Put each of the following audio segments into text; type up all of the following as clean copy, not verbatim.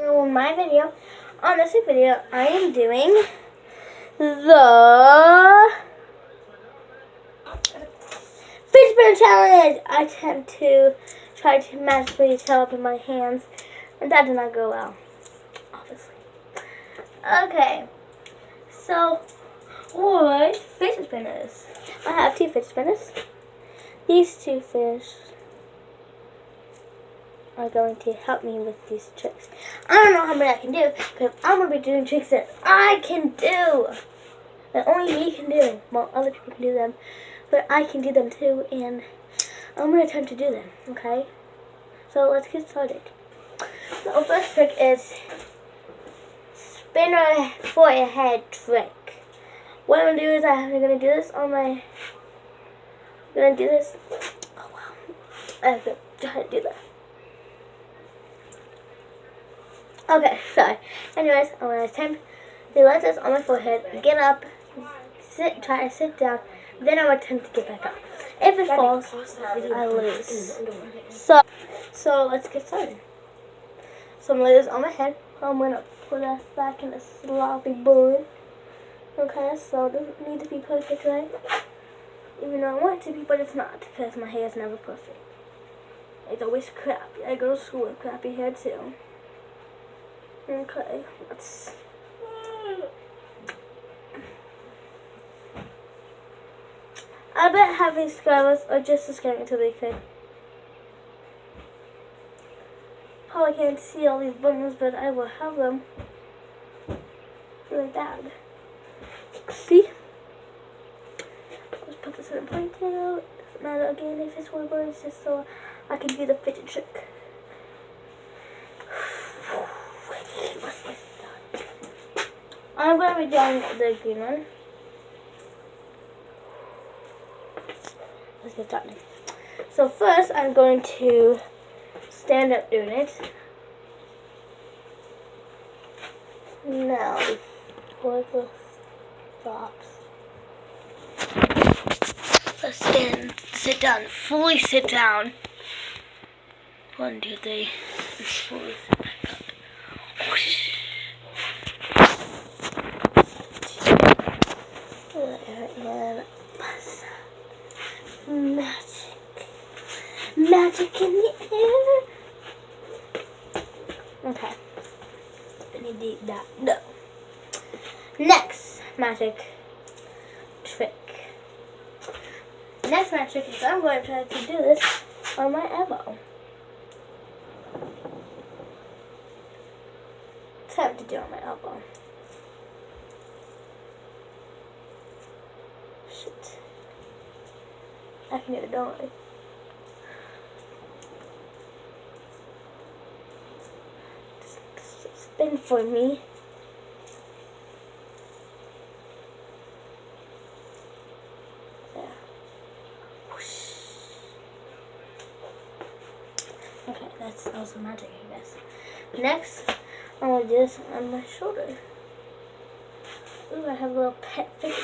So in my video, on this video, I am doing the Fidget Spinner Challenge. I attempt to try to magically up in my hands, and that did not go well, obviously. Okay, so what fidget spinners? I have two fidget spinners. These two fish are going to help me with these tricks. I don't know how many I can do, because I'm going to be doing tricks that I can do. That only me can do. Well, other people can do them, but I can do them too, and I'm going to attempt to do them, okay? So let's get started. So the first trick is spinner for a head trick. What I'm going to do is I'm going to do this on my... I'm going to do this... Oh, wow. I have to try to do that. Okay, sorry. Anyways, I'm going to attempt to let this on my forehead, get up, try to sit down, then I'm going to attempt to get back up. If it falls, I lose. So let's get started. So I'm going to lay this on my head. I'm going to put it back in a sloppy bun. Okay, so it doesn't need to be perfect, right? Even though I want it to be, but it's not, because my hair is never perfect. It's always crappy. I go to school with crappy hair too. Okay, let's... I bet having subscribers are just as scary until they could. Probably can't see all these buttons, but I will have them really bad. See? Let's put this in a ponytail. Doesn't matter again if it's one word, it's just so I can do the fidget trick. I'm going to be doing the green one. Let's get started. So first, I'm going to stand up doing it. Now, before the stops, let's stand, sit down, fully sit down. 1, 2, 3, and fully sit back up. Whoosh. And magic in the air. Okay, I need to eat that. No. Next magic trick. Next magic trick is I'm going to try to do this on my elbow. Time to do it on my elbow. Shit. I can do it, don't worry. Just spin for me. There. Whoosh. Okay, that's also magic, I guess. Next, I'm going to do this on my shoulder. Ooh, I have a little pet fidget.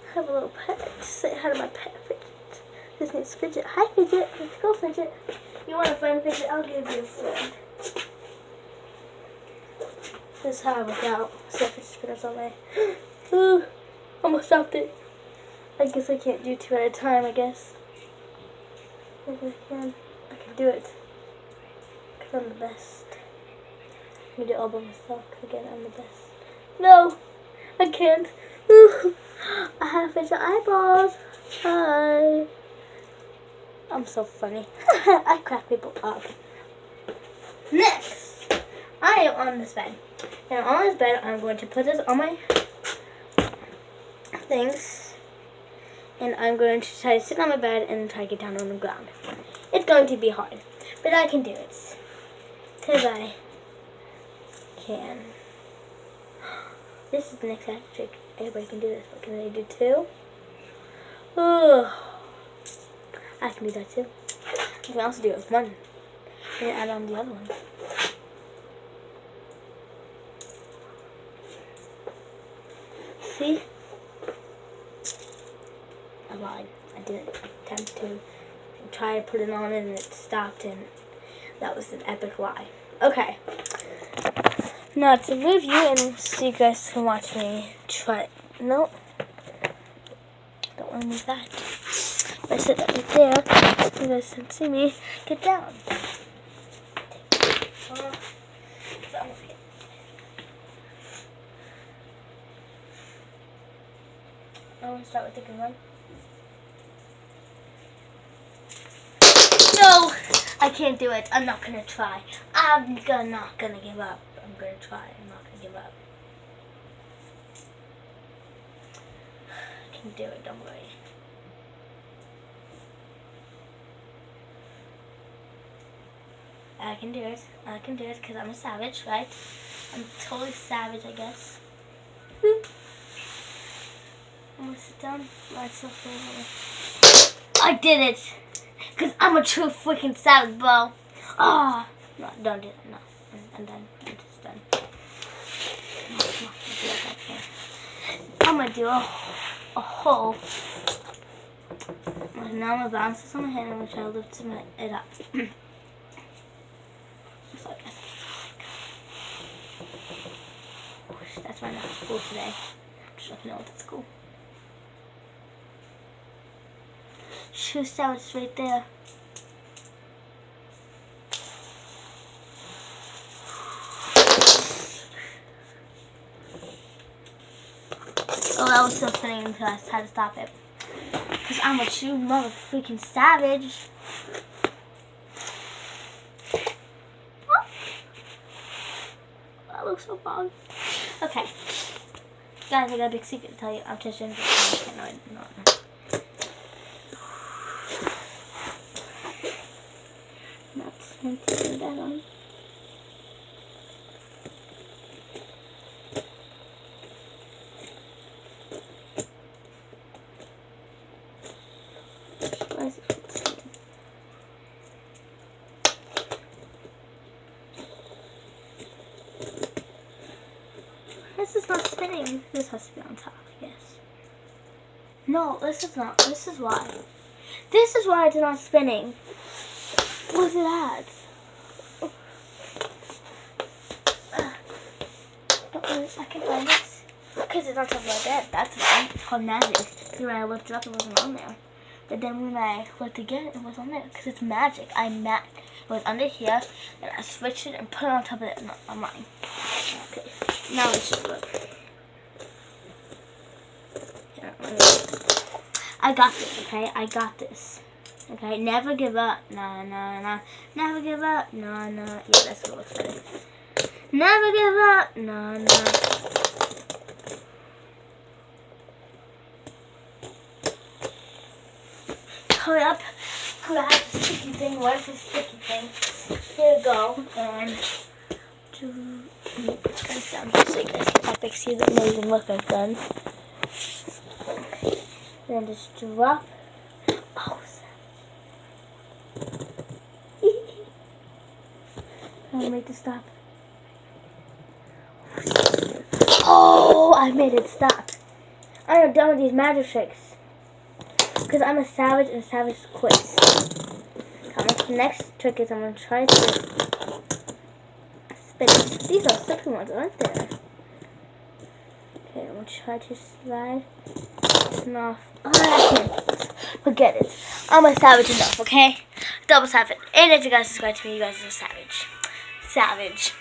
I have a little pet. Say hi to my pet Fidget. His name's Fidget. Hi, Fidget. Let's go, Fidget. You want a friend, Fidget? I'll give you a friend. This is how I work out. So Fidget spinners on my... Ooh, almost stopped it. I guess I can't do 2 at a time, I guess. If I can do it. Because I'm the best. I'm going to do it all by myself. Again, I'm the best. No, I can't. Ooh. I have fidget eyeballs. Hi. I'm so funny. I crack people up. Next, I am on this bed. And on this bed, I'm going to put this on my things. And I'm going to try to sit on my bed and try to get down on the ground. It's going to be hard, but I can do it. Because I can. This is the next magic trick. Everybody can do this, but can they do 2? Ugh. I can do that too. I can also do it with 1. And add on the other one. See? I lied. I didn't attempt to try to put it on and it stopped and That was an epic lie. Okay. Now to leave you and so you guys can watch me try. Nope. Don't want to move that. I sit that right there. You guys can see me get down. I want to start with the good one. No! I can't do it. I'm not going to try. I'm not going to give up. I'm going to try. I'm not going to give up. I can do it. Don't worry. I can do it. I can do it because I'm a savage, right? I'm totally savage, I guess. I'm going to sit down. I did it! Because I'm a true freaking savage, bro. Ah! Oh, no, don't do it. No. I'm done. I'm just done. I'm going to do a hole. Now I'm going to bounce this on my head and I'm going to try to lift it up. So I guess that's why I'm not at school today. I'm just looking at school. True savage is right there. Oh, that was so funny until I had to stop it. Because I'm a true mother freaking savage. Oh. That looks so fun. Okay. Guys, I got a big secret to tell you. I'm just doing this. No. Not meant to do that on. Why is it spinning? This is not spinning. This has to be on top, I guess. No, this is not. This is why. This is why it's not spinning. Look at that. Don't worry, I can find it. Because it's on top of my bed. That's fine. It's called magic. Because when I looked it up, it wasn't on there. But then when I looked again, it was on there. Because it's magic. It was under here, and I switched it and put it on top of it on mine. Okay, now we should look. I got this, okay? I got this. Okay, never give up. No. Never give up. No. Yeah, that's what looks better. Never give up. No. Hurry up. Grab the sticky thing. Where's the sticky thing? Here we go. And put this down so you guys can epic see the amazing look I've done. Okay. Then just drop. Oh, I made it stop. Oh, I made it stop. I am done with these magic tricks. Because I'm a savage and savage quits. The next trick is I'm going to try to spin it. These are slippery ones, aren't they? Okay, I'm going to try to slide it off. Oh, I can't. Forget it. I'm a savage enough, okay? Double savage. And if you guys subscribe to me, you guys are savage. Savage.